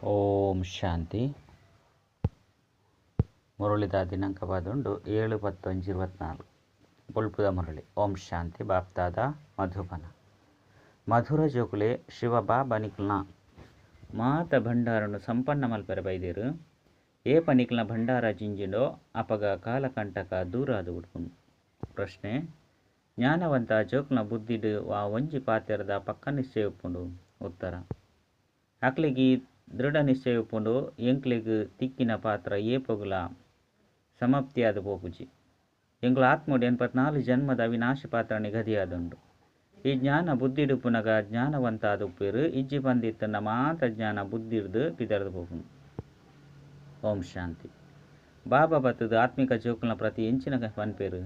ಓಂ ಶಾಂತಿ. ಮುರಳಿದ ದಿನಾಂಕ ಬಾದುಂಡು 7-10-24 ಬೊಲ್ಪುದ ಮುರಳಿ. ಓಂ ಶಾಂತಿ. ಬಾಪ್ತಾದ ಮಧುಬನ ಮಧುರ ಜೋಕುಲೆ ಶಿವ ಬಾಬಾ ನಿಕ್ಲನ ಮಾತ ಭಂಡಾರನು ಸಂಪನ್ನ ಮಲ್ಪೆರೆ ಬೈದೇರು ಏಪ ನಿಕ್ಲನ ಭಂಡಾರ ಜಿಂಜಿಂಡೋ ಅಪಗ ಕಾಲಕಂಟಕ ದೂರ ಅದು ಉಡ್ಪುಂಡು. ಪ್ರಶ್ನೆ: ಜ್ಞಾನವಂತ ಜೋಕುಲ್ನ ಬುದ್ಧಿಡು ವಾ ಒಂಜಿ ಪಾತೆರದ ಪಕ್ಕ ನಿಶ್ಚಯ ಉಪ್ಪುಂಡು. ಉತ್ತರ: ಅಕ್ಲಿಗಿ ದೃಢ ನಿಶ್ಚಯ ಉಪ್ಪುಂಡು ಎಂಕ್ಲೆಗ್ ತಿಕ್ಕಿನ ಪಾತ್ರ ಏಪೊಗುಲ ಸಮಾಪ್ತಿಯಾದ ಪೋಪುಜಿ. ಎಂಕ್ಲ ಆತ್ಮೋಡು 84 ಜನ್ಮದ ಅವಿನಾಶಿ ಪಾತ್ರ ನಿಗದಿಯಾದುಂಡು. ಈ ಜ್ಞಾನ ಬುದ್ಧಿಡುಪ್ಪುನಗ ಜ್ಞಾನವಂತ ಆದುಪ್ಪೇರು ಇಜ್ಜಿ ಬಂದಿತ್ತನ್ನ ಮಾತ ಜ್ಞಾನ ಬುದ್ಧಿಡ್ದು ಪಿದರ್ದು ಪೋಪುಂಡು. ಓಂ ಶಾಂತಿ. ಬಾಬಾ ಬತ್ತದು ಆತ್ಮಿಕ ಜೋಕುಲ್ನ ಪ್ರತಿ ಎಂಚಿನ ಪನ್ಪೇರು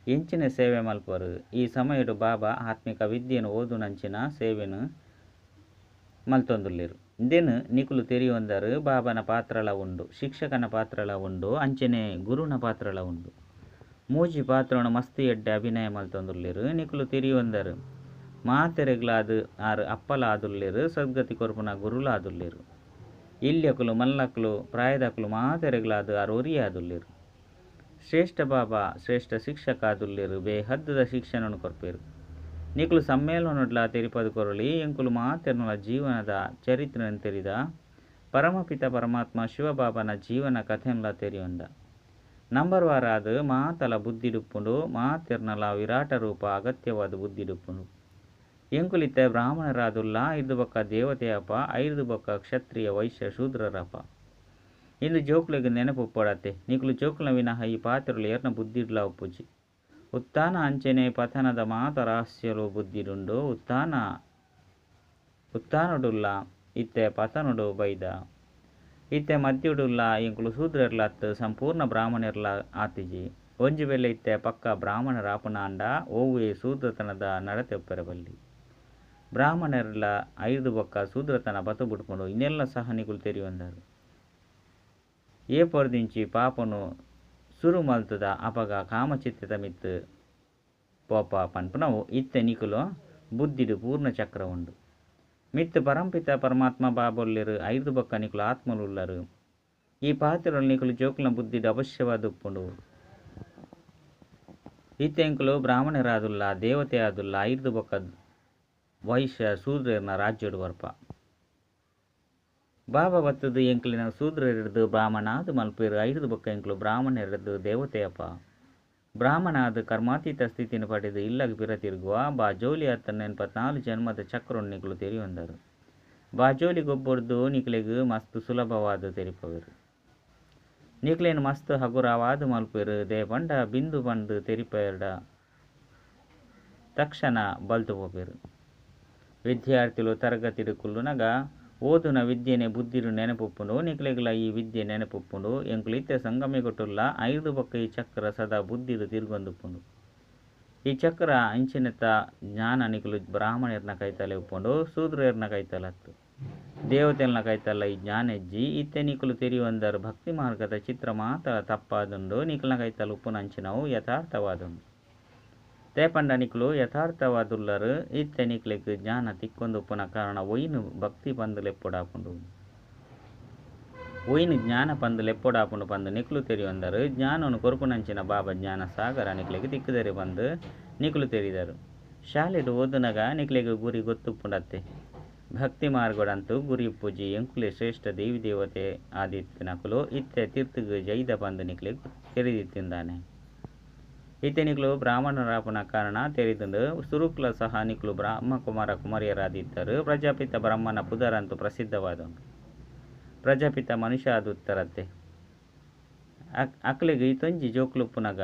ಎಂಚಿನ ಸೇವೆ ಮಲ್ಪರು. ಈ ಸಮಯಡು ಬಾಬಾ ಆತ್ಮಿಕ ವಿದ್ಯೆಯನ್ನು ಓದುನಂಚಿನ ಸೇವೆನು ಮಲ್ತೊಂದುಲ್ಲೇರು. ಇಂದೇನು ನಿಕುಲು ತೆರಿಯೊಂದರು ಬಾಬನ ಪಾತ್ರಲ ಉಂಡು, ಶಿಕ್ಷಕನ ಪಾತ್ರಲ ಉಂಡು, ಅಂಚನೆ ಗುರುನ ಪಾತ್ರಲ ಉಂಡು. ಮೂಜಿ ಪಾತ್ರವನ್ನು ಮಸ್ತಿ ಎಡ್ಡೆ ಅಭಿನಯ ಮಲ್ತೊಂದುಲ್ಲೇರು. ನಿಕುಲು ತೆರಿಯೊಂದರು ಮಾತೆರೆಗ್ಲಾದು ಆರು ಅಪ್ಪಲ ಆದುಲ್ಲೇರು, ಸದ್ಗತಿ ಕೊರ್ಪುನ ಗುರುಲ ಆದುಲ್ಲೇರು. ಇಲ್ಯಕುಲು ಮಲ್ಲಕುಲು ಪ್ರಾಯದಕುಲು ಮಾತೆರೆಗ್ಲಾದು ಆರು ಒರಿಯ ಆದುಲ್ಲೇರು. ಶ್ರೇಷ್ಠ ಬಾಬಾ ಶ್ರೇಷ್ಠ ಶಿಕ್ಷಕ ಆದುಲ್ಲೇರು. ಬೇಹದ್ದದ ಶಿಕ್ಷಣನು ಕೊರ್ಪೇರು. ನಿಕುಲು ಸಮ್ಮೇಳನಡ್ಲ ತೆರಿಪದು ಕೊರಳಿ ಎಂಕುಲು ಮಾತೆರ್ನಲ ಜೀವನದ ಚರಿತ್ರೆಯನ್ನು ತೆರಿದ ಪರಮಪಿತ ಪರಮಾತ್ಮ ಶಿವಬಾಬನ ಜೀವನ ಕಥೆನ್ಲ ತೆರಿಯೊಂದ. ನಂಬರ್ ವಾರಾದು ಮಾತಲ ಬುದ್ಧಿಡುಪ್ಪುಂಡು ಮಾತೆರ್ನಲ ವಿರಾಟ ರೂಪ ಅಗತ್ಯವಾದ ಬುದ್ಧಿಡುಪ್ಪುಂಡು. ಎಂಕುಲಿತ್ತ ಬ್ರಾಹ್ಮಣರಾದುಲ್ಲ, 5 ಬೊಕ್ಕ ದೇವತೆಯಪ್ಪ, 5 ಬೊಕ್ಕ ಕ್ಷತ್ರಿಯ ವೈಶ್ಯ ಶೂದ್ರರಪ್ಪ. ಇಂದು ಜೋಕುಲಿಗೆ ನೆನಪು ಉಪ್ಪಡತ್ತೆ. ನಿಕುಲು ಜೋಕುಲ ವಿನಃ ಈ ಪಾತ್ರಲು ಏರ್ನ ಬುದ್ಧಿಡ್ಲ ಉಪ್ಪುಜಿ. ಉತ್ಥಾನ ಅಂಚನೆ ಪತನದ ಮಾತ ರಹಸ್ಯಲು ಬುದ್ಧಿಡುಂಡು. ಉತ್ಥಾನಡುಲ್ಲ ಇತ್ತೆ ಪತನುಡು ಬೈದ. ಇತ್ತೆ ಮದ್ಯುಡುಲ್ಲ ಎಂಕುಲು ಶೂದ್ರರ್ಲತ್ತು ಸಂಪೂರ್ಣ ಬ್ರಾಹ್ಮಣರ್ಲ ಆತಿಜಿ. ಒಂಜಿ ವೇಳೆ ಇತ್ತೆ ಪಕ್ಕ ಬ್ರಾಹ್ಮಣರ ಆಪುನಾಂಡ ಓವೇ ಶೂದ್ರತನದ ನಡತೆ ಬಲ್ಲಿ. ಬ್ರಾಹ್ಮಣರ್ಲ 5 ಬೊಕ್ಕ ಶೂದ್ರತನ ಬತು ಬಿಡ್ಕೊಂಡು ಇನ್ನೆಲ್ಲ ಸಹ ನಿಕುಲು ತೆರಿಯೊಂದರು. ಏ ಪೊರ್ದಿಂಚಿ ಪಾಪನು ಸುರು ಮಲ್ತದ ಅಪಗ ಕಾಮಚಿತ್ತದ ಮಿತ್ತು ಪೋಪ ಪನ್ಪುನವು ಇತ್ತೆ ನಿಕುಲು ಬುದ್ಧಿಡು ಪೂರ್ಣ ಚಕ್ರ ಉಂಡು. ಮಿತ್ತು ಪರಂಪಿತ ಪರಮಾತ್ಮ ಬಾಬೊಲ್ಲೆರು 5 ಬೊಕ್ಕ ನಿಕುಲು ಆತ್ಮಲುಲ್ಲರು. ಈ ಪಾತ್ರಲು ನಿಕುಲು ಜೋಕುಲ್ನ ಬುದ್ಧಿಡು ಅವಶ್ಯವಾದ ಉಪ್ಪುಂಡು. ಇತ್ತೆ ಎಂಕುಲು ಬ್ರಾಹ್ಮಣರಾದುಲ್ಲ, ದೇವತೆ ಆದುಲ್ಲ, 5 ಬೊಕ್ಕ ವೈಶ್ಯ ಶೂದ್ರನ ರಾಜ್ಯಡು ವರ್ಪ. ಬಾಬಾ ಬತ್ತದು ಎಂಕ್ಲಿನ ಶೂದ್ರರಿಡ್ದು ಬ್ರಾಹ್ಮಣ ಆದು ಮಲ್ಪೇರು. 5 ಬೊಕ್ಕ ಎಂಕ್ಲು ಬ್ರಾಹ್ಮಣರಿಡ್ದು ದೇವತೆಯಪ್ಪ. ಬ್ರಾಹ್ಮಣ ಆದು ಕರ್ಮಾತೀತ ಸ್ಥಿತಿನ ಪಡೆದು ಇಲ್ಲಗ ಪಿರತಿರುಗುವ ಬಾಜೋಲಿ ಅತ್ತನ್ನ 84 ಜನ್ಮದ ಚಕ್ರವನ್ನು ನಿಕುಲು ತೆರಿಯೊಂದರು. ಬಾಜೋಲಿ ಗೊಬ್ಬೊಡ್ದು ನಿಕುಲೆಗು ಮಸ್ತ್ ಸುಲಭವಾದ ತೆರಿಪವೇರು. ನಿಕುಲೇನು ಮಸ್ತ್ ಹಗುರವಾದ ಮಲ್ಪೇರು. ದೇ ಬಂಡ ಬಿಂದು ಬಂದು ತೆರಿಪೇರ್ಡ ತಕ್ಷಣ ಬಲ್ತು ಹೋಪೇರು. ವಿದ್ಯಾರ್ಥಿಗಳು ತರಗತಿಡು ಕುಲ್ಲುನಗ ಓದುನ ವಿದ್ಯೆನೆ ಬುದ್ಧಿಡು ನೆನಪುಪ್ಪುಂಡು. ನಿಕುಲೆಗ್ಲ ಈ ವಿದ್ಯೆ ನೆನಪುಪ್ಪುಂಡು. ಎಂಕುಲು ಇತ್ತೆ ಸಂಗಮಿಗೊಟ್ಟುಲ್ಲ 5 ಬೊಕ್ಕ ಈ ಚಕ್ರ ಸದಾ ಬುದ್ಧಿಡು ತಿರುಗೊಂದುಪ್ಪುಂಡು. ಈ ಚಕ್ರ ಅಂಚಿನತ್ತ ಜ್ಞಾನ ನಿಕುಲು ಬ್ರಾಹ್ಮಣರ್ನ ಕೈತಲೆ ಉಪ್ಪುಂಡು, ಶೂದ್ರರ್ನ ಕೈತಲತ್ತು, ದೇವತೆಲ್ನ ಕೈತಲ್ಲ ಈ ಜ್ಞಾನ ಎಜ್ಜಿ. ಇತ್ತೆ ನಿಕುಲು ತೆರಿಯೊಂದರು ಭಕ್ತಿ ಮಾರ್ಗದ ಚಿತ್ರ ಮಾತ ತಪ್ಪಾದುಂಡು. ನಿಕುಲ್ನ ಕೈತಲ ಉಪ್ಪುನಂಚಿನವು ಯಥಾರ್ಥವಾದುಂಡು. ತೇಪಂಡ ನಿಕುಲು ಯಥಾರ್ಥವಾದುಲ್ಲರು. ಇತ್ತೆ ನಿಕುಲೆಗ್ ಜ್ಞಾನ ತಿಕ್ಕೊಂದು ಉಪ್ಪುನ ಕಾರಣ ಒಯ್ನು ಭಕ್ತಿ ಪಂದು ಲೆಪ್ಪೊಡಾಪುಂಡು. ಒಯ್ನು ಜ್ಞಾನ ಪಂದು ಲೆಪ್ಪೊಡಾಪುಂಡು ಪಂದು ನಿಕುಲು ತೆರಿಯೊಂದರು. ಜ್ಞಾನನು ಕೊರುಪುನಂಚಿನ ಬಾಬಾ ಜ್ಞಾನ ಸಾಗರ ನಿಕುಲೆಗ್ ತಿಕ್ಕುದರಿ ಬಂದು ನಿಕುಲು ತೆರಿದರು. ಶಾಲೆಡು ಓದುನಗ ನಿಕುಲೆಗ್ ಗುರಿ ಗೊತ್ತುಪ್ಪುಂಡತ್ತೆ. ಭಕ್ತಿ ಮಾರ್ಗಡಂತೂ ಗುರಿ ಉಪ್ಪುಜಿ. ಎಂಕುಲೆ ಶ್ರೇಷ್ಠ ದೇವಿ ದೇವತೆ ಆದಿತ್ಯ ನಕುಲು ಇತ್ತೆ ತೀರ್ಥಗ್ ಜೈದ ಬಂದು ನಿಕುಲೆಗ್ ತೆರಿದಿತ್ತಿಂದಾನೆ. ಇತ್ತೆ ನಿಕುಲು ಬ್ರಾಹ್ಮಣರಾಪುನ ಕಾರಣ ತೆರಿದುಂಡು. ಸುರುಕ್ಲ ಸಹ ನಿಕುಲು ಬ್ರಹ್ಮ ಕುಮಾರ ಕುಮಾರಿಯರಾದಿದ್ದರು. ಪ್ರಜಾಪಿತ ಬ್ರಹ್ಮನ ಪುದರಂತೂ ಪ್ರಸಿದ್ಧವಾದುಂಡು. ಪ್ರಜಾಪಿತ ಮನುಷ್ಯ ಆದುತ್ತರತ್ತೆ. ಅಕ್ಲೆಗ್ ಇತೊಂಜಿ ಜೋಕುಲುಪ್ಪುನಗ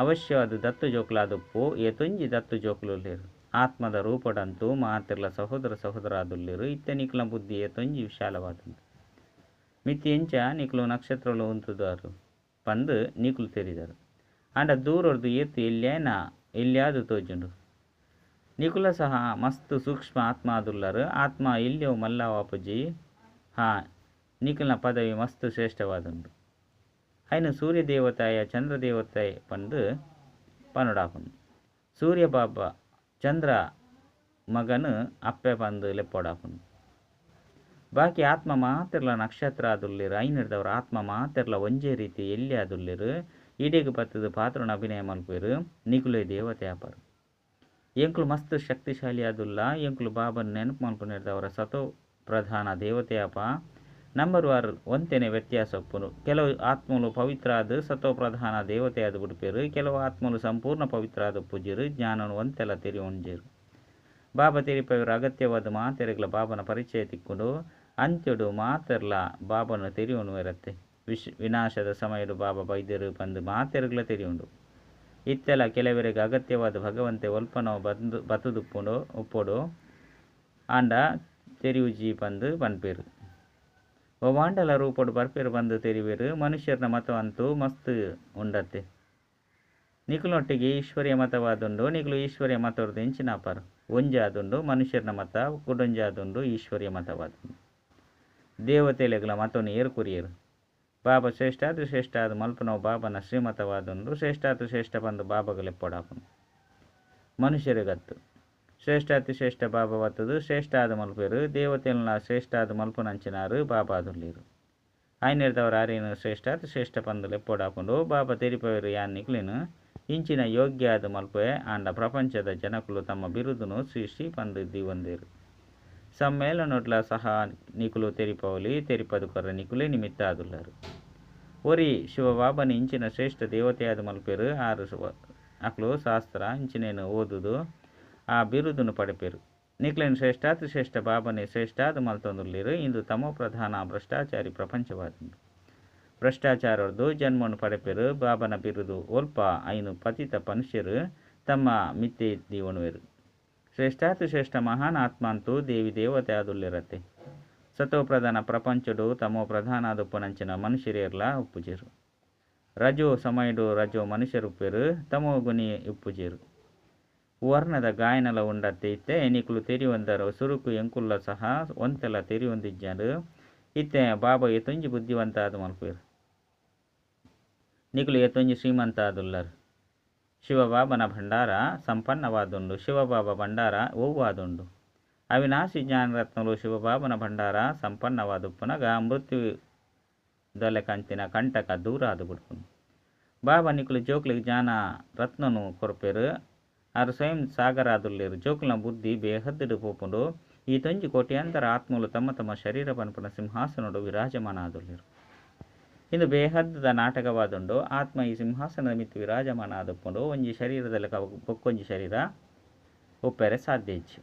ಅವಶ್ಯವಾದ ದತ್ತು ಜೋಕುಲಾದುಪ್ಪು. ಏತೊಂಜಿ ದತ್ತು ಜೋಕುಲುಲ್ಲೇರು. ಆತ್ಮದ ರೂಪಡಂತೂ ಮಾತಿರ್ಲ ಸಹೋದರ ಆದುಲ್ಲೇರು. ಇತ್ತೆ ನಿಕುಲ ಬುದ್ಧಿ ಏತೊಂಜಿ ವಿಶಾಲವಾದುಂಡು. ಮಿತಿ ಎಂಚ ನಿಕುಲು ನಕ್ಷತ್ರಲು ಉಂತುದಾರು ಪಂದು ನಿಕುಲು ತೆರಿದರು. ಅಂಡ ದೂರೊರ್ದು ಏತು ಎಲ್ಲಿಯಾದು ತೋಜುಂಡು. ನಿಕುಲ ಸಹ ಮಸ್ತ್ ಸೂಕ್ಷ್ಮ ಆತ್ಮ ಆದುಲ್ಲರು. ಆತ್ಮ ಎಲ್ಲಿಯೋ ಮಲ್ಲವಾಪುಜಿ. ನಿಕುಲ್ನ ಪದವಿ ಮಸ್ತ್ ಶ್ರೇಷ್ಠವಾದುಂಡು. ಐನು ಸೂರ್ಯ ದೇವತಾಯ ಚಂದ್ರ ದೇವತೆ ಪಂದು ಪನುಡಾಪುಂಡು. ಸೂರ್ಯ ಬಾಬಾ ಚಂದ್ರ ಮಗನು ಅಪ್ಪೆ ಪಂದು ಲೆಪ್ಪೊಡಾಪುಂಡು. ಬಾಕಿ ಆತ್ಮ ಮಾತಿರ್ಲ ನಕ್ಷತ್ರ ಆದುಲ್ಲಿರು ಐನಿಡ್ದವ್ರ ಆತ್ಮ ಮಾತಿರ್ಲ ಒಂಜೇ ರೀತಿ ಎಲ್ಲಿ ಆದುಲ್ಲಿರು ಇಡೀಗೆ ಬತ್ತದ ಪಾತ್ರನ ಅಭಿನಯ ಮಲ್ಪೇರು ನಿಗುಲೆ ದೇವತೆ ಆಪರು ಎಂಕ್ಲು ಮಸ್ತ್ ಶಕ್ತಿಶಾಲಿ ಆದುಲ್ಲ ಎಂಕ್ಲು ಬಾಬನ್ ನೆನಪು ಮಲ್ಪನಿಡ್ದವರ ಸತೋ ಪ್ರಧಾನ ದೇವತೆ ಆಪ ನಂಬರ್ ವಾರ್ ಒಂತೆನೆ ವ್ಯತ್ಯಾಸ ಒಪ್ಪುನು ಕೆಲವು ಆತ್ಮಲು ಪವಿತ್ರ ಆದ ಸತೋ ಪ್ರಧಾನ ದೇವತೆ ಆದ ಬಿಡ್ಪೇರು ಕೆಲವು ಆತ್ಮಲು ಸಂಪೂರ್ಣ ಪವಿತ್ರ ಆದ ಪೂಜ್ಯರು ಜ್ಞಾನನು ಒಂತೆಲ್ಲ ತೆರಿ ಒಂಜೇರು ಬಾಬಾ ತೆರಿಪವರು ಅಗತ್ಯವಾದ ಮಾತೆರೆಗಳ ಬಾಬನ ಪರಿಚಯ ತಿಕ್ಕೊಂಡು ಅಂತ್ಯಡು ಮಾತೆರ್ಲ ಬಾಬನ ತೆರಿಯೋನು ಇರತ್ತೆ ವಿನಾಶದ ಸಮಯಡು ಬಾಬಾ ಬೈದ್ಯರು ಬಂದು ಮಾತೆರೆಗಳ ತೆರಿಯುಂಡು ಇತ್ತೆಲ್ಲ ಕೆಲವರಿಗೆ ಅಗತ್ಯವಾದ ಭಗವಂತೆ ಒಲ್ಪನೋ ಬತ್ತುದುಪ್ಪುಂಡು ಉಪ್ಪೋಡು ಆಂಡ ತೆರಿಯುಜಿ ಬಂದು ಬನ್ಪೇರು ವಾಂಡಲ ರೂಪಡು ಬರ್ಪೇರು ಬಂದು ತೆರಿವೇರು ಮನುಷ್ಯರನ ಮತವಂತೂ ಮಸ್ತ್ ಉಂಡತ್ತೆ ನಿಖುಲೊಟ್ಟಿಗೆ ಈಶ್ವರ್ಯ ಮತವಾದುಂಡು ನಿಖಲು ಈಶ್ವರ್ಯ ಮತವ್ರದ್ದು ಎಂಚಿನಾಪಾರು ಒಂಜಾದುಂಡು ಮನುಷ್ಯರನ ಮತ ಕುಡೊಂಜಾದುಂಡು ಈಶ್ವರ್ಯ ಮತವಾದುಂಡು ದೇವತೆಲೆಗಳ ಮತವನ್ನು ಏರು ಕುರಿಯರು ಬಾಬಾ ಶ್ರೇಷ್ಠಾದು ಶ್ರೇಷ್ಠ ಆದ ಮಲ್ಪನವು ಬಾಬನ ಶ್ರೀಮತವಾದುಂಡು ಶ್ರೇಷ್ಠಾತು ಶ್ರೇಷ್ಠ ಬಂದು ಬಾಬಗಳೆಪ್ಪೊಡಾಪನು ಮನುಷ್ಯರಿಗತ್ತು ಶ್ರೇಷ್ಠಾತಿ ಶ್ರೇಷ್ಠ ಬಾಬಾ ಬತ್ತದು ಶ್ರೇಷ್ಠ ಆದ ಮಲ್ಪೇರು ದೇವತೆಲ್ಲ ಶ್ರೇಷ್ಠ ಆದ ಮಲ್ಪನಂಚಿನಾರು ಬಾಬಾ ಅದುಲ್ಲಿರು ಆಯ್ನಿರ್ದವ್ರು ಆರೇನು ಶ್ರೇಷ್ಠಾತಿ ಶ್ರೇಷ್ಠ ಬಂದು ಲೆಪ್ಪೊಡಾಪುಂಡು ಬಾಬಾ ತೆರಿಪವರು ಯಾನ್ ನಿಕ್ಲಿನು ಇಂಚಿನ ಯೋಗ್ಯ ಆದ ಮಲ್ಪೆ ಆಂಡ ಪ್ರಪಂಚದ ಜನಕುಲು ತಮ್ಮ ಬಿರುದುನು ಶ್ರೀ ಬಂದು ದಿವಂದೇರು ಸಮ್ಮೇಳನೊಟ್ಲ ಸಹ ನಿಕುಲು ತೆರಿಪವಲಿ ತೆರಿಪದು ಕೊರ ನಿಕುಲೇ ನಿಮಿತ್ತ ಆದುಲ್ಲರು ಒರಿ ಶಿವಬಾಬನ ಇಂಚಿನ ಶ್ರೇಷ್ಠ ದೇವತೆಯಾದ ಮಲ್ಪೇರು ಆರು ಅಕ್ಲು ಶಾಸ್ತ್ರ ಇಂಚಿನೇನು ಓದುದು ಆ ಬಿರುದುನು ಪಡೆಪೇರು ನಿಕ್ಲೇನು ಶ್ರೇಷ್ಠಾತಿ ಶ್ರೇಷ್ಠ ಬಾಬನೇ ಶ್ರೇಷ್ಠಾದ ಮಲ್ತೊಂದುಲ್ಲಿರು ಇಂದು ತಮೋ ಪ್ರಧಾನ ಭ್ರಷ್ಟಾಚಾರಿ ಪ್ರಪಂಚವಾದುಂಡು ಭ್ರಷ್ಟಾಚಾರದ್ದು ಜನ್ಮವನ್ನು ಪಡೆಪೇರು ಬಾಬನ ಬಿರುದು ಒಲ್ಪ ಐನು ಪತಿತ ಮನುಷ್ಯರು ತಮ್ಮ ಮಿತ್ತೆ ದೀವಣುವೆರು ಶ್ರೇಷ್ಠಾತಿ ಶ್ರೇಷ್ಠ ಮಹಾನ್ ಆತ್ಮ ಅಂತೂ ದೇವಿ ದೇವತೆ ಆದುಲ್ಲಿರತ್ತೆ ಸತೋ ಪ್ರಧಾನ ಪ್ರಪಂಚಡು ತಮೋ ಪ್ರಧಾನ ಆದುಪ್ಪನಂಚಿನ ಮನುಷ್ಯರೇರ್ಲ ಉಪ್ಪುಜೇರು ರಜೋ ಸಮಯಡು ರಜೋ ಮನುಷ್ಯರು ಉಪ್ಪೇರು ತಮೋ ಗುಣಿ ಉಪ್ಪುಜೇರು ವರ್ಣದ ಗಾಯನಲ ಉಂಡತ್ತೆ ಇತ್ತೆ ನಿಕುಲು ತೆರಿಯೊಂದರ ಸುರುಕು ಎಂಕುಲ್ಲ ಸಹ ಒಂತೆಲ್ಲ ತೆರಿಯೊಂದಿಜ್ಜರು ಇತ್ತೆ ಬಾಬಾ ಎತ್ತೊಂಜಿ ಬುದ್ಧಿವಂತ ಆದ ಮಲ್ಪೇರು ನಿಕುಲು ಎತ್ತೊಂಜಿ ಶ್ರೀಮಂತ ಆದುಲ್ಲರು ಶಿವಬಾಬನ ಭಂಡಾರ ಸಂಪನ್ನವಾದುಂಡು ಶಿವಬಾಬಾ ಭಂಡಾರ ಓವಾದುಂಡು ಅವಿನಾಶಿ ಜ್ಞಾನರತ್ನಲು ಶಿವಬಾಬನ ಭಂಡಾರ ಸಂಪನ್ನವಾದುಪ್ಪುನಗ ಮೃತ್ಯುದಲೆ ಕಂತಿನ ಕಂಟಕ ದೂರ ಆದು ಬಿಡ್ಪುನು ಬಾಬಾ ನಿಕುಲು ಜೋಕ್ಲಿಗೆ ಜ್ಞಾನ ರತ್ನನು ಕೊರಪೇರು ಆರು ಸ್ವಯಂ ಸಾಗರ ಆದುಲ್ಲೇರು ಜೋಕ್ಲನ ಬುದ್ಧಿ ಬೇಹದ್ದಿಡು ಪೋಪುಂಡು ಈ ತೊಂಜಿ ಕೋಟ್ಯಾಂತರ ಆತ್ಮಲು ತಮ್ಮ ತಮ್ಮ ಶರೀರ ಪನ್ಪುನ ಸಿಂಹಾಸನಡು ವಿರಾಜಮಾನ ಆದುಲ್ಲೇರು ಇಂದು ಬೇಹದ್ದದ ನಾಟಕವಾದುಂಡು ಆತ್ಮ ಈ ಸಿಂಹಾಸನದ ಮಿತ್ತು ವಿರಾಜಮಾನ ಆದುಪ್ಪುಂಡು ಒಂಜಿ ಶರೀರದಲ್ಲಿ ಬೊಕ್ಕೊಂಜಿ ಶರೀರ ಒಪ್ಪೆರೆ ಸಾಧ್ಯ ಇಜ್ಜಿ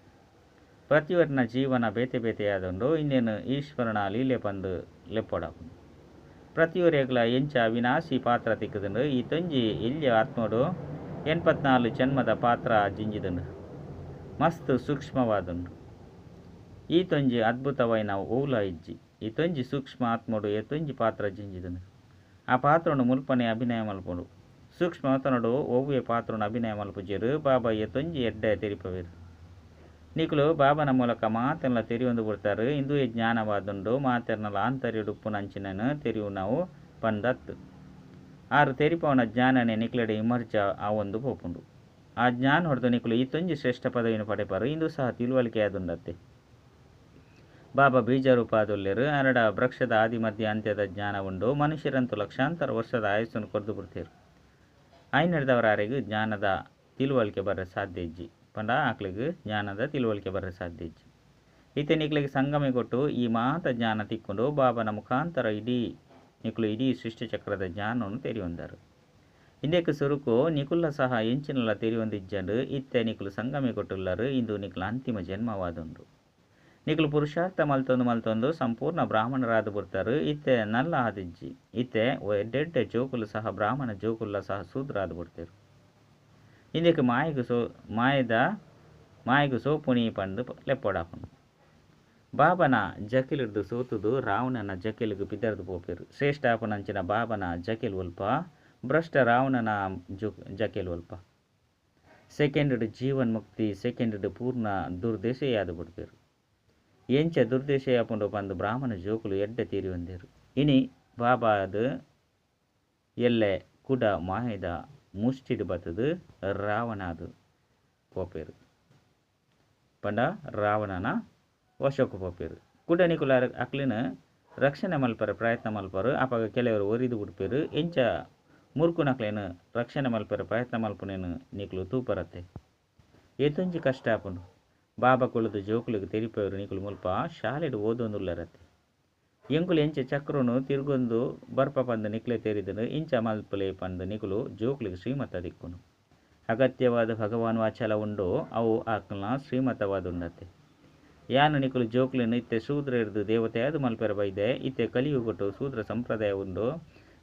ಪ್ರತಿಯೊರ್ನ ಜೀವನ ಬೇತೆ ಬೇತೆಯಾದುಂಡು ಇನ್ನೇನು ಈಶ್ವರನ ಲೀಲೆ ಬಂದು ಲೆಪ್ಪೊಡಾಪುಂಡು ಪ್ರತಿಯೊರೆಗ್ಲ ಎಂಚ ಅವಿನಾಶಿ ಪಾತ್ರ ತಿಕ್ಕದುಂಡು ಈ ತೊಂಜಿ ಎಲ್ಲಿಯ ಆತ್ಮಡು 84 ಜನ್ಮದ ಪಾತ್ರ ಜಿಂಜಿದುಂಡು ಮಸ್ತ್ ಸೂಕ್ಷ್ಮವಾದುಂಡು ಈ ತೊಂಜಿ ಅದ್ಭುತವೈನ ಓಲ ಇಜ್ಜಿ ಈ ತೊಂಜಿ ಸೂಕ್ಷ್ಮ ಆತ್ಮಡು ಎತ್ತೊಂಜಿ ಪಾತ್ರ ಜಿಂಜಿದುಂಡು ಆ ಪಾತ್ರನು ಮುಲ್ಪನೆ ಅಭಿನಯ ಮಲ್ಪುಂಡು ಸೂಕ್ಷ್ಮತನಡು ಒವ್ವೆ ಪಾತ್ರನು ಅಭಿನಯ ಮಲ್ಪುಜೇರು ಬಾಬಾ ಎತ್ತೊಂಜಿ ಎಡ್ಡೆ ತೆರಿಪವೇರು ನಿಕುಲು ಬಾಬನ ಮೂಲಕ ಮಾತೆಲ್ಲ ತೆರಿಯೊಂದು ಬಿಡ್ತಾರೆ ಇಂದು ಜ್ಞಾನವಾದುಂಡು ಮಾತೆರ್ನಲ ಆಂತರ್ಯಡು ಉಪ್ಪುನಂಚಿನನು ತೆರಿವು ನಾವು ಪಂದತ್ತು ಆರು ತೆರಿಪವನ ಜ್ಞಾನನೆ ನಿಕ್ಲೆಡೆ ಇಮರ್ಜ ಆ ಒಂದು ಪೋಪುಂಡು ಆ ಜ್ಞಾನ ಹೊಡೆದು ನಿಕುಲು ಈ ತೊಂಜಿ ಶ್ರೇಷ್ಠ ಪದವಿಯನ್ನು ಪಡೆಪಾರು ಇಂದು ಸಹ ತಿಳುವಳಿಕೆ ಆದುಂಡತ್ತೆ ಬಾಬಾ ಬೀಜರೂಪ ಆದುಲ್ಲೇರು ಅರಡ ವೃಕ್ಷದ ಆದಿ ಮಧ್ಯ ಅಂತ್ಯದ ಜ್ಞಾನ ಉಂಡು ಮನುಷ್ಯರಂತೂ ಲಕ್ಷಾಂತರ ವರ್ಷದ ಆಯಸ್ಸನ್ನು ಕೊರ್ದು ಬಿಡ್ತೀರು ಆಯ್ನಡ್ದವರಾರಿಗೂ ಜ್ಞಾನದ ತಿಳುವಳಿಕೆ ಬರ ಸಾಧ್ಯ ಇಜ್ಜಿ ಪಂಡ ಆಕ್ಲಿಗೆ ಜ್ಞಾನದ ತಿಳುವಳಿಕೆ ಬರ ಸಾಧ್ಯ ಇಜ್ಜಿ ಈತೆ ನಿಕ್ಲಿಗೆ ಸಂಗಮೆ ಕೊಟ್ಟು ಈ ಮಾತ ಜ್ಞಾನ ತಿಕ್ಕೊಂಡು ಬಾಬನ ಮುಖಾಂತರ ಇಡೀ ಸೃಷ್ಟಿಚಕ್ರದ ಜ್ಞಾನವನ್ನು ತೆರಿಯೊಂದರು ಇಂದಕ್ಕೆ ಸುರುಕು ನಿಕುಲ್ಲ ಸಹ ಎಂಚಿನಲ್ಲ ತೆರಿಯೊಂದಿಜ್ಜಂಡು ಇತ್ತೆ ನಿಕುಲು ಸಂಗಮೆ ಕೊಟ್ಟುಲ್ಲರು ಇಂದು ನಿಕುಲ ಅಂತಿಮ ಜನ್ಮವಾದುಂಡು ನಿಕುಲು ಪುರುಷಾರ್ಥ ಮಲ್ತೊಂದು ಸಂಪೂರ್ಣ ಬ್ರಾಹ್ಮಣರಾದು ಬಿಡ್ತಾರೆ ಇತ್ತೆ ನಲ್ಲ ಆದಿಜ್ಜಿ ಇತ್ತೆ ಎಡ್ಡೆಡ್ಡೆ ಜೋಕುಲು ಸಹ ಬ್ರಾಹ್ಮಣ ಜೋಕುಲ್ಲ ಸಹ ಶೂದ್ರಾದು ಬಿಡ್ತಾರೆ ಇಂದಕ್ಕೆ ಮಾಯಗು ಸೋಪುಣಿ ಪಂದು ಲೆಪ್ಪೊಡಾಪುಂಡು ಬಾಬನ ಜಕಿಲಿಡ್ದು ಸೋತುದು ರಾವಣನ ಜಕಿಲಿಗೆ ಬಿದ್ದರ್ದು ಪೋಪೇರು ಶ್ರೇಷ್ಠಾಪನಂಚಿನ ಬಾಬನ ಜಕಿಲ್ ಉಲ್ಪ ಭ್ರಷ್ಟ ರಾವಣನ ಜಕಿಲ್ ಉಲ್ಪ ಸೆಕೆಂಡ್ ಜೀವನ್ ಮುಕ್ತಿ ಸೆಕೆಂಡ್ ಪೂರ್ಣ ದುರ್ದೇಶೆಯಾದು ಬಿಡ್ಪೇರು ಎಂಚ ದುರ್ದೇಶೆಯಾಪುಂಡು ಬಂದು ಬ್ರಾಹ್ಮಣ ಜೋಕುಲು ಎಡ್ಡೆ ತೀರಿ ಹೊಂದೇರು ಇನಿ ಬಾಬಾದು ಎಲ್ಲೆ ಕುಡ ಮಾಯದ ಮುಷ್ಟಿಡು ಬತ್ತದು ರಾವಣದು ಪೋಪೇರು ಪಂಡ ರಾವಣನ ವಶಕ್ಕೂ ಪೋಪೇರು ಕೂಡ ನಿಕುಲು ಅಕ್ಲಿನ ರಕ್ಷಣೆ ಮಲ್ಪರ ಪ್ರಯತ್ನ ಮಲ್ಪರು ಅಪಾಗ ಕೆಲವರು ಒರಿದು ಬಿಡ್ಪೇರು ಎಂಚ ಮುರ್ಕುನಕ್ಲೇನು ರಕ್ಷಣೆ ಮಲ್ಪರ ಪ್ರಯತ್ನ ಮಲ್ಪನೇನು ನಿಕುಲು ತೂಪರತ್ತೆ ಏತೊಂಜಿ ಕಷ್ಟ ಆಪುಂಡು ಬಾಬಾ ಕೊಳದು ಜೋಕುಲಿಗೆ ತೆರಿಪೇವರು ನಿಕುಲು ಮುಲ್ಪ ಶಾಲೆಡು ಓದೊಂದುಲ್ಲರತ್ತೆ ಎಂಕುಲು ಎಂಚ ಚಕ್ರನು ತಿರುಗೊಂದು ಬರ್ಪ ಪಂದು ನಿಕ್ಲೆ ತೆರಿದನು ಇಂಚ ಮಲ್ಪಲೆ ಪಂದು ನಿಕುಲು ಜೋಕುಲಿಗೆ ಶ್ರೀಮತ ದಿಕ್ಕುನು ಅಗತ್ಯವಾದ ಭಗವಾನ್ ವಾಚಲ ಉಂಡು ಅವು ಆಕಲ್ನ ಶ್ರೀಮತವಾದ ಉಂಡತ್ತೆ ಯಾನು ನಿಕುಲು ಜೋಕುಲಿನ ಇತ್ತೆ ಶೂದ್ರ ಹಿಡಿದು ದೇವತೆ ಅದು ಮಲ್ಪೆರ ಬೈದೆ ಇತ್ತೆ ಕಲಿಯುಗಟ್ಟು ಶೂದ್ರ ಸಂಪ್ರದಾಯ ಉಂಡು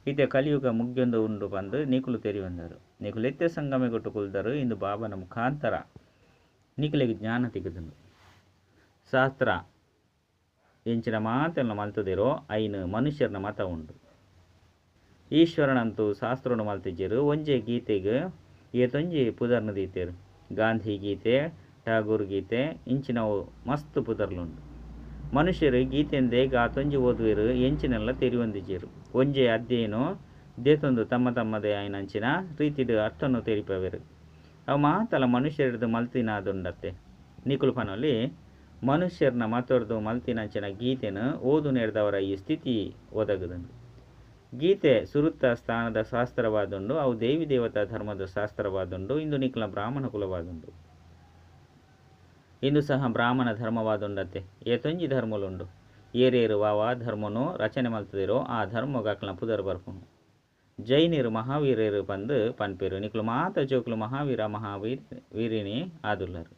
ಇತ್ತೆ ಕಲಿಯುಗ ಮುಗ್ಯೊಂದು ಉಂಡು ಬಂದು ನಿಕುಲು ತೆರಿವಂದರು ನಿಕುಲು ಎತ್ತೆ ಸಂಗಮೆಗೊಟ್ಟು ಕುಲ್ದರು ಇಂದು ಬಾಬನ ಮುಖಾಂತರ ನಿಕುಲಿಗೆ ಜ್ಞಾನ ತೆಗೆದನು ಶಾಸ್ತ್ರ ಎಂಚಿನ ಮಾತೆಲ್ಲ ಮಲ್ತದಿರೋ ಐನು ಮನುಷ್ಯರನ ಮತ ಉಂಡು ಈಶ್ವರನಂತೂ ಶಾಸ್ತ್ರನು ಮಲ್ತಿಜ್ಜರು ಒಂಜೆ ಗೀತೆಗೆ ಏತೊಂಜಿ ಪುದರ್ನ ದೀತೆರು ಗಾಂಧಿ ಗೀತೆ ಠಾಗೂರ್ ಗೀತೆ ಇಂಚಿನವು ಮಸ್ತ್ ಪುದರ್ಲುಂಡು ಮನುಷ್ಯರು ಗೀತೆಂದೇ ಗಾತೊಂಜಿ ಓದುವೆರು ಎಂಚಿನೆಲ್ಲ ತೆರಿವಂದಿಜ್ಜರು ಒಂಜೆ ಅಧ್ಯಯನೋ ದೇತೊಂದು ತಮ್ಮ ತಮ್ಮದೇ ಆಯ್ನಂಚಿನ ರೀತಿಡು ಅರ್ಥನು ತೆರಿಪವೆರು ಅವು ಮಾತಲ್ಲ ಮನುಷ್ಯರದು ಮಲ್ತಿನಾದುಂಡತ್ತೆ ನಿಕುಲು ಪನಲ್ಲಿ ಮನುಷ್ಯರನ್ನ ಮಾತಾಡ್ದು ಮಲ್ತಿನಂಚಿನ ಗೀತೆನು ಓದು ನೆರೆದವರ ಈ ಸ್ಥಿತಿ ಒದಗದಂಡು ಗೀತೆ ಸುರುತ್ತ ಸ್ಥಾನದ ಶಾಸ್ತ್ರವಾದುಂಡು ಅವು ದೇವಿ ದೇವತಾ ಧರ್ಮದ ಶಾಸ್ತ್ರವಾದುಂಡು ಇಂದು ನಿಕುಲ ಬ್ರಾಹ್ಮಣ ಕುಲವಾದುಂಡು ಇಂದು ಸಹ ಬ್ರಾಹ್ಮಣ ಧರ್ಮವಾದುಂಡತ್ತೆ ಏತೊಂಜಿ ಧರ್ಮಲುಂಡು ಏರೇರು ವಾವ ಧರ್ಮನು ರಚನೆ ಮಲ್ತದಿರೋ ಆ ಧರ್ಮಗಾಕ್ಲ ಪುದರ್ ಬರ್ಪುನು ಜೈನರು ಮಹಾವೀರರು ಬಂದು ಪನ್ಪೇರು ನಿಕುಲು ಮಾತ ಜೋಕುಲು ಮಹಾವೀರ ವೀರಿನಿ ಆದುಲ್ಲರು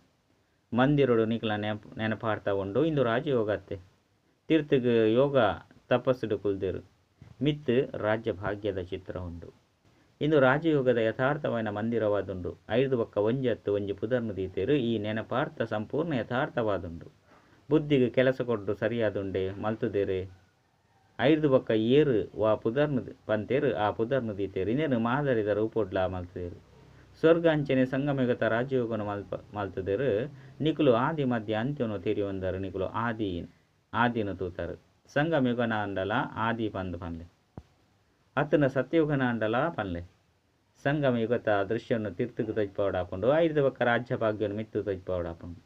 ಮಂದಿರೋಡು ನಿಕುಲ ನೆನಪಾಡ್ತಾ ಉಂಡು ಇಂದು ರಾಜಯೋಗತ್ತೆ ತೀರ್ಥಗ ಯೋಗ ತಪಸ್ಸುಡು ಕುಲ್ದಿರು ಮಿತ್ ರಾಜ್ಯ ಭಾಗ್ಯದ ಚಿತ್ರ ಉಂಡು ಇಂದು ರಾಜಯೋಗದ ಯಥಾರ್ಥವಾದ ಮಂದಿರವಾದುಂಡು ಐದು ಬಕ್ಕ ಒಂಜಿ ಹತ್ತು ಒಂಜಿ ಪುದರ್ನು ದೀತೇರು ಈ ನೆನಪಾರ್ಥ ಸಂಪೂರ್ಣ ಯಥಾರ್ಥವಾದುಂಡು ಬುದ್ಧಿಗೆ ಕೆಲಸ ಕೊಟ್ಟು ಸರಿಯಾದುಂಡೆ ಮಲ್ತುದೇರೆ ಐದು ಬಕ್ಕ ಏರು ವಾ ಪುದರ್ನು ಪಂತೇರು ಆ ಪುದರ್ನು ದೀತೇರು ಇನ್ನೇನು ಮಾದರಿದ ರೂಪೊಡ್ಲ ಮಲ್ತದೇರು ಸ್ವರ್ಗಾಂಚನೆ ಸಂಗಮಯುಗತ ರಾಜಯೋಗನು ಮಲ್ತದೇರು ನಿಕುಲು ಆದಿ ಮಧ್ಯ ಅಂತ್ಯನು ತೆರಿಯೊಂದರು ನಿಕುಲು ಆದಿನು ತೂತರು ಸಂಗಮಯುಗನ ಅಂಡಲ ಆದಿ ಪಂದು ಪನ್ಲೆ ಅತನ ಸತ್ಯಯುಗನ ಅಂಡಲ ಪನ್ಲೆ ಸಂಗಮ ಯುಗತ ದೃಶ್ಯವನ್ನು ತೀರ್ಥಕ್ಕೆ ತೊಜ್ಪಾವಡಾಪುಂಡು ಐದು ಬಕ್ಕ ರಾಜ್ಯ ಭಾಗ್ಯನು ಮಿತ್ತು ತೊಜ್ಪಾವಡಾಪುಂಡು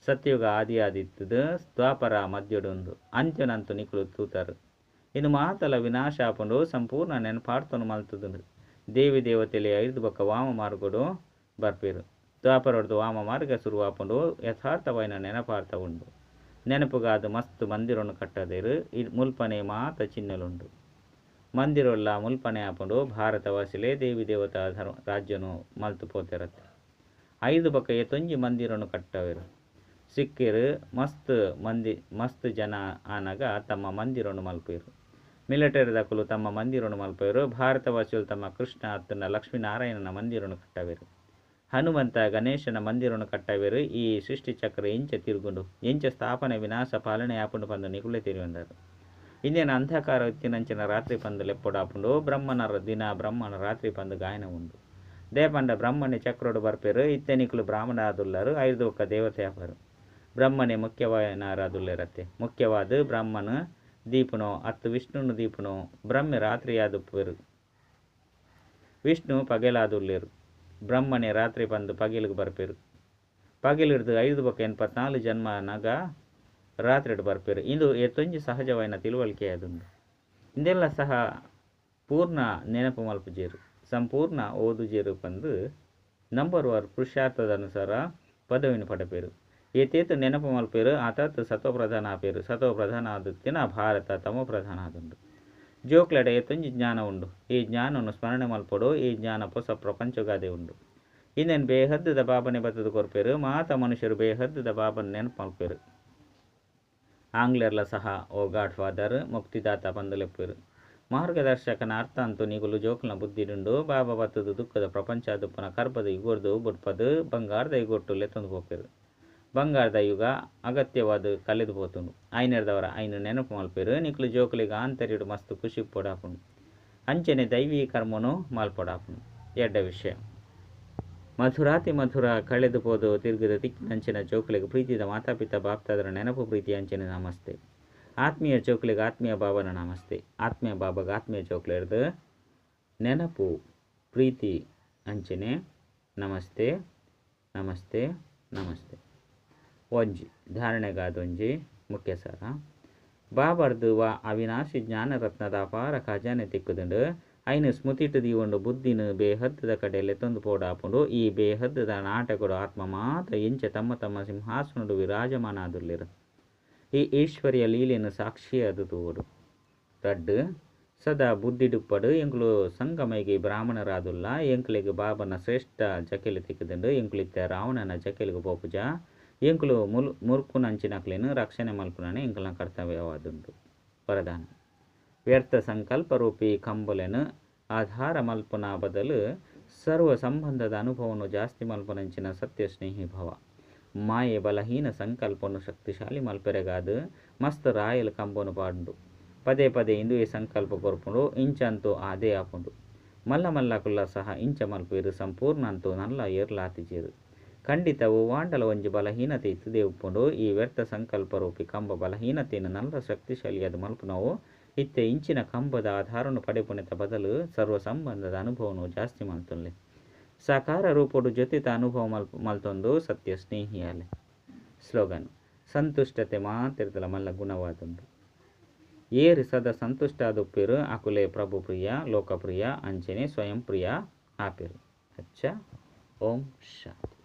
ಸತ್ಯಯುಗ ಆದಿ ಆದಿತ್ತದು ದ್ವಾಪರ ಮಧ್ಯುಡುಂದು ಅಂತ್ಯನಂತು ನಿಕುಲು ತೂತರು ಇನ್ನು ಮಾತಲ ವಿನಾಶ ಆಪುಂಡು ಸಂಪೂರ್ಣ ನೆನಪಾರ್ತನು ಮಲ್ತುದು ದೇವಿ ದೇವತೆಲೆ ಐದು ಬಕ್ಕ ವಾಮ ಮಾರ್ಗಡು ಬರ್ಪೇರು ದ್ವಾಪರೊಡ್ದು ವಾಮ ಮಾರ್ಗ ಶುರುವಾಪುಂಡು ಯಥಾರ್ಥವಾಯಿನ ನೆನಪಾರ್ಥ ಉಂಡು ನೆನಪುಗಾದ ಮಸ್ತ್ ಮಂದಿರನ್ನು ಕಟ್ಟದೇರು ಮುಲ್ಪನೆ ಮಾತ ಚಿನ್ನಲುಂಡು ಮಂದಿರೊಲ್ಲ ಮುಲ್ಪನೆ ಆಪುಂಡು ಭಾರತವಾಸಿಲೆ ದೇವಿ ದೇವತಾ ರಾಜ್ಯನು ಮಲ್ತು ಪೋತಿರತ್ತೆ ಐದು ಬಕ್ಕ ಏತೊಂಜಿ ಮಂದಿರನ್ನು ಕಟ್ಟವೆರು ಸಿಕ್ಕಿರು ಮಸ್ತ್ ಜನ ಆನಾಗ ತಮ್ಮ ಮಂದಿರನ್ನು ಮಲ್ಪೇರು ಮಿಲಿಟರಿ ದಕ್ಕಲು ತಮ್ಮ ಮಂದಿರನ್ನು ಮಲ್ಪೇರು ಭಾರತವಾಸಿಗಳು ತಮ್ಮ ಕೃಷ್ಣ ಅತ್ತನ ಲಕ್ಷ್ಮೀನಾರಾಯಣನ ಮಂದಿರನ್ನು ಕಟ್ಟವೆರು ಹನುಮಂತ ಗಣೇಶನ ಮಂದಿರನ್ನು ಕಟ್ಟವೆರು ಈ ಸೃಷ್ಟಿ ಚಕ್ರ ಎಂಚ ತಿರುಗುಂಡು ಎಂಚ ಸ್ಥಾಪನೆ ವಿನಾಶ ಪಾಲನೆ ಆಪುಂಡು ಪಂದು ನಿಕುಲೆ ತಿರುವಂದರು ಇಂದಿನ ಅಂಧಕಾರ ಇತ್ತಿನಂಚಿನ ರಾತ್ರಿ ಪಂದು ಲೆಪ್ಪೊಡಾಪುಂಡು ಬ್ರಹ್ಮನ ದಿನ ಬ್ರಹ್ಮನ ರಾತ್ರಿ ಪಂದು ಗಾಯನ ಉಂಡು ದೇಪಂಡ ಬ್ರಹ್ಮನೆ ಚಕ್ರೋಡು ಬರ್ಪೇರು ಇತ್ತೆ ನಿಕುಲು ಬ್ರಾಹ್ಮಣ ಆದುಲ್ಲರು ಐದು ಒಕ್ಕ ದೇವತೆ ಆಪರು ಬ್ರಹ್ಮನೆ ಮುಖ್ಯವಾದರಾದುಲ್ಲರತ್ತೆ ಮುಖ್ಯವಾದ ಬ್ರಹ್ಮನ ದೀಪನೋ ಅತ್ತು ವಿಷ್ಣುನು ದೀಪನೋ ಬ್ರಹ್ಮ ರಾತ್ರಿಯಾದುಪ್ಪರು ವಿಷ್ಣು ಪಗೆಲಾದುಲ್ಲೇರು ಬ್ರಹ್ಮನೆ ರಾತ್ರಿ ಪಂದು ಪಗಿಲಿಗೆ ಬರ್ಪೇರು ಪಗಿಲಿಡ್ದು ಐದು ಬಕ್ಕ 84 ಜನ್ಮನಾಗ ರಾತ್ರಿಡು ಬರ್ಪೇರು ಇಂದು ಏತೊಂಜಿ ಸಹಜವಾಯಿನ ತಿಳುವಳಿಕೆ ಅದುಂಡು ಇಂದೆಲ್ಲ ಸಹ ಪೂರ್ಣ ನೆನಪು ಮಲ್ಪುಜೇರು ಸಂಪೂರ್ಣ ಓದುಜೇರು ಪಂದು ನಂಬರ್ 1 ಪುರುಷಾರ್ಥದ ಅನುಸಾರ ಪದವಿನ ಪಡಪೇರು ಏತೇತು ನೆನಪು ಮಲ್ಪೇರು ಆತತ್ ಸತ್ವಪ್ರಧಾನ ಆಪೇರು ಸತ್ವಪ್ರಧಾನ ಆದುತ್ತಿನ ಭಾರತ ತಮೋ ಪ್ರಧಾನ ಆದುಂಡು ಜೋಕ್ಲೆಡೆ ಏತೊಂಜಿ ಜ್ಞಾನ ಉಂಡು ಈ ಜ್ಞಾನವನ್ನು ಸ್ಮರಣೆ ಮಲ್ಪಡು ಈ ಜ್ಞಾನ ಹೊಸ ಪ್ರಪಂಚಗಾದೆ ಉಂಡು ಇನ್ನೇನು ಬೇಹದ್ದದ ಬಾಬನೆ ಬತ್ತದ ಕೊರ್ಪೇರು ಮಾತ ಮನುಷ್ಯರು ಬೇಹದ್ದದ ಬಾಬನ ನೆನಪು ಮಲ್ಪೇರು ಆಂಗ್ಲೇರ್ಲ ಸಹ ಓ ಗಾಡ್ ಫಾದರ್ ಮುಕ್ತಿದಾತ ಪಂದಲೆಪ್ಪೇರು ಮಾರ್ಗದರ್ಶಕನ ಅರ್ಥ ಅಂತೂ ನಿಗುಲು ಜೋಕುಲ್ನ ಬುದ್ಧಿಡುಂಡು ಬಾಬಾ ಬತ್ತದು ದುಃಖದ ಪ್ರಪಂಚ ದುಪ್ಪನ ಕರ್ಪದ ಯುಗೋರ್ದು ಬುಡ್ಪದು ಬಂಗಾರದ ಯುಗೊಟ್ಟು ಲೆತ್ತೊಂದು ಹೋಗ್ಪೇರು ಬಂಗಾರದ ಯುಗ ಅಗತ್ಯವಾದ ಕಳೆದು ಹೋತುಂಡು ಐನೆರ್ದವರ ಐನು ನೆನಪು ಮಲ್ಪೇರು ನಿಕುಲು ಜೋಕುಲಿಗೆ ಆಂತರ್ಯಡು ಮಸ್ತ್ ಖುಷಿ ಪೊಡಾಪುಂಡು ಅಂಚನೆ ದೈವೀ ಕರ್ಮನು ಮಾಲ್ಪೊಡಾಪುಂಡು ಎಡ್ಡ ವಿಷಯ ಮಧುರಾತಿ ಮಧುರ ಕಳೆದು ಪೋದು ತಿರುಗಿದ ತಿಕ್ಕಿನಂಚಿನ ಜೋಕುಲಿಗೆ ಪ್ರೀತಿದ ಮಾತಾಪಿತ ಬಾಪ್ತಾದರ ನೆನಪು ಪ್ರೀತಿ ಅಂಚನೆ ನಮಸ್ತೆ ಆತ್ಮೀಯ ಜೋಕುಲಿಗೆ ಆತ್ಮೀಯ ಬಾಬನ ನಮಸ್ತೆ ಆತ್ಮೀಯ ಬಾಬಾಗ ಆತ್ಮೀಯ ಜೋಕುಲಿರ್ದು ನೆನಪು ಪ್ರೀತಿ ಅಂಚನೆ ನಮಸ್ತೆ ನಮಸ್ತೆ ನಮಸ್ತೆ ಒಂಜಿ ಧಾರಣೆಗಾದೊಂಜಿ ಮುಖ್ಯ ಸಾರ ಬಾಬರ್ದು ವಾ ಅವಿನಾಶಿ ಜ್ಞಾನರತ್ನದ ಅಪಾರ ಖಜಾನೆ ತಿಕ್ಕುದುಂಡು ಐನು ಸ್ಮೃತಿಟ್ಟು ದೀವೊಂಡು ಬುದ್ಧಿನ ಬೇಹದ್ದದ ಕಡೆಯಲ್ಲಿ ತಂದು ಪೋಡಾಪುಂಡು ಈ ಬೇಹದ್ದದ ನಾಟಕಡು ಆತ್ಮ ಮಾತ್ರ ಎಂಚ ತಮ್ಮ ತಮ್ಮ ಸಿಂಹಾಸನಡು ವಿರಾಜಮಾನ ಆದುರ್ಲಿರು ಈ ಈಶ್ವರ್ಯ ಲೀಲೆಯನ್ನು ಸಾಕ್ಷಿ ಅದು ತೂಡು ರಡ್ಡು ಸದಾ ಬುದ್ಧಿಡುಪ್ಪಡು ಎಂಕುಲು ಸಂಗಮೈಗೆ ಬ್ರಾಹ್ಮಣರಾದುಲ್ಲ ಎಂಕುಲಿಗೆ ಬಾಬನ ಶ್ರೇಷ್ಠ ಜಕೆಲು ತಿಕ್ಕುದುಂಡು ಎಂಕುಲಿತ್ತ ರಾವಣನ ಜಕೆಲಿಗೆ ಪೋಪುಜ ಎಂಕುಲು ಮುರ್ಕುನಂಚಿನಕ್ಲೇನು ರಕ್ಷಣೆ ಮಲ್ಪುನನೆ ಎಂಕುಲ ಕರ್ತವ್ಯವಾದುಂಡು ವರದಾನ ವ್ಯರ್ಥ ಸಂಕಲ್ಪ ರೂಪಿ ಕಂಬುಲೆನು ಆಧಾರ ಮಲ್ಪುನ ಬದಲು ಸರ್ವ ಸಂಬಂಧದ ಅನುಭವವನ್ನು ಜಾಸ್ತಿ ಮಲ್ಪನಂಚಿನ ಸತ್ಯ ಸ್ನೇಹಿ ಭವ ಮಾಯೆ ಬಲಹೀನ ಸಂಕಲ್ಪವನ್ನು ಶಕ್ತಿಶಾಲಿ ಮಲ್ಪೆರೆಗಾದು ಮಸ್ತ್ ರಾಯಲ್ ಕಂಬನು ಪಾಂಡು ಪದೇ ಪದೇ ಇಂದುವೆ ಸಂಕಲ್ಪ ಕೊರ್ಪುಂಡು ಇಂಚಂತೂ ಆದೇ ಆಪುಂಡು ಮಲ್ಲ ಮಲ್ಲಕುಲ್ಲ ಸಹ ಇಂಚ ಮಲ್ಪೇರು ಸಂಪೂರ್ಣ ಅಂತೂ ನಲ್ಲ ಏರ್ಲಾತಿಜೇರು ಖಂಡಿತವು ವಾಂಡಲ ಒಂಜಿ ಬಲಹೀನತೆ ಇತ್ತದೇ ಉಪ್ಪುಂಡು ಈ ವ್ಯರ್ಥ ಸಂಕಲ್ಪ ರೂಪಿ ಕಂಬ ಬಲಹೀನತೆಯನ್ನು ನಲ್ಲ ಶಕ್ತಿಶಾಲಿಯಾದ ಮಲ್ಪುನವು ಇತ್ತೆ ಇಂಚಿನ ಕಂಬದ ಆಧಾರವನ್ನು ಪಡೆಪುಣಿತ ಬದಲು ಸರ್ವ ಸಂಬಂಧದ ಅನುಭವವನ್ನು ಜಾಸ್ತಿ ಮಲ್ತೊಂದೆ ಸಾಕಾರ ರೂಪಡು ಜೊತೆತ ಅನುಭವ ಮಲ್ತೊಂದು ಸತ್ಯ ಸ್ನೇಹಿಯಾಲೆ ಸ್ಲೋಗನ್ ಸಂತುಷ್ಟತೆ ಮಾತಿರ್ತಲ ಮಲ್ಲ ಗುಣವಾದುಂಡು ಏರಿ ಸದಾ ಸಂತುಷ್ಟ ಆದುಪ್ಪಿರು ಅಕುಲೆ ಪ್ರಭು ಪ್ರಿಯ ಲೋಕಪ್ರಿಯ ಅಂಚನೆ ಸ್ವಯಂ ಪ್ರಿಯ ಆಪಿರು ಅಚ್ಚ ಓಂ ಶಾಂತಿ.